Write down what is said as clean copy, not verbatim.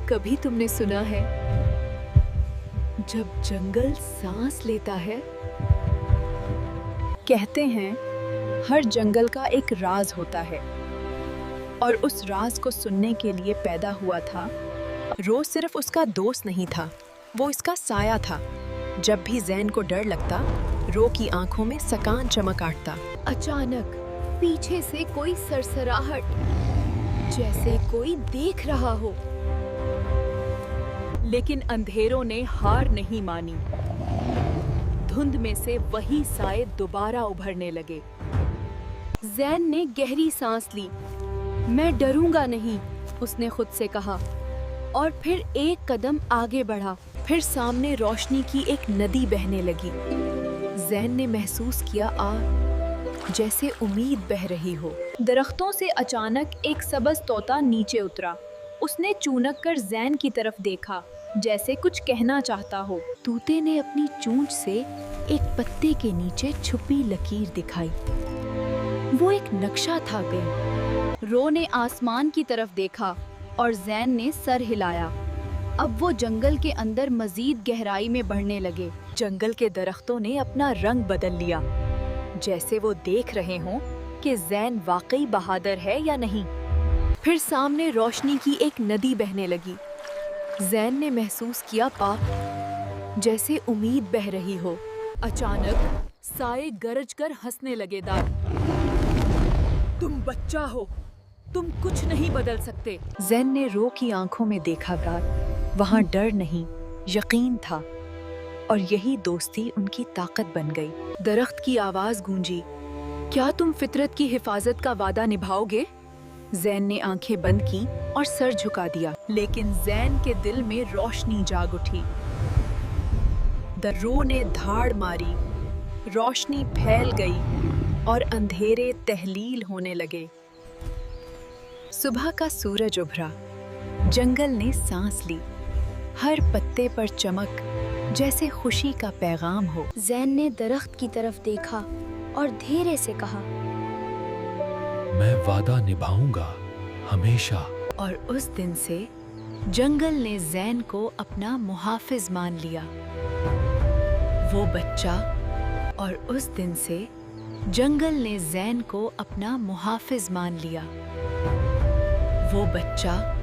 कभी तुमने सुना है जब जंगल सांस लेता है? कहते हैं हर जंगल का एक राज होता है और उस राज को सुनने के लिए पैदा हुआ था। रो सिर्फ उसका दोस्त नहीं था, वो इसका साया था। जब भी ज़ैन को डर लगता, रो की आंखों में सकान चमक आटता। अचानक पीछे से कोई सरसराहट, जैसे कोई देख रहा हो। लेकिन अंधेरों ने हार नहीं मानी। धुंध में से वही साए दोबारा उभरने लगे। ज़ैन ने गहरी सांस ली। मैं डरूंगा नहीं, उसने खुद से कहा, और फिर एक कदम आगे बढ़ा। फिर सामने रोशनी की एक नदी बहने लगी। ज़ैन ने महसूस किया जैसे उम्मीद बह रही हो। दरख्तों से अचानक एक सब्ज़ तोता नीचे उतरा। उसने चूनक कर ज़ैन की तरफ देखा, जैसे कुछ कहना चाहता हो। तूते ने अपनी चोंच से एक पत्ते के नीचे छुपी लकीर दिखाई। वो एक नक्शा था गई। रो ने आसमान की तरफ देखा और ज़ैन ने सर हिलाया। अब वो जंगल के अंदर मजीद गहराई में बढ़ने लगे। जंगल के दरख्तों ने अपना रंग बदल लिया, जैसे वो देख रहे हों कि ज़ैन वाकई बहादुर है या नहीं। फिर सामने रोशनी की एक नदी बहने लगी। ज़ैन ने महसूस किया जैसे उम्मीद बह रही हो। अचानक साए गरज कर हंसने लगे। तुम बच्चा हो, तुम कुछ नहीं बदल सकते। ज़ैन ने रो की आंखों में देखा। वहाँ डर नहीं, यकीन था, और यही दोस्ती उनकी ताकत बन गई। दरख्त की आवाज गूंजी, क्या तुम फितरत की हिफाजत का वादा निभाओगे? ज़ैन ने आंखें बंद की और सर झुका दिया। लेकिन ज़ैन के दिल में रोशनी जाग उठी। रो ने धाड़ मारी, रोशनी फैल गई और अंधेरे तहलील होने लगे। सुबह का सूरज उभरा। जंगल ने सांस ली। हर पत्ते पर चमक, जैसे खुशी का पैगाम हो। ज़ैन ने दरख्त की तरफ देखा और धीरे से कहा, मैं वादा निभाऊंगा हमेशा। और उस दिन से जंगल ने ज़ैन को अपना मुहाफिज मान लिया। वो बच्चा, और उस दिन से जंगल ने ज़ैन को अपना मुहाफिज मान लिया। वो बच्चा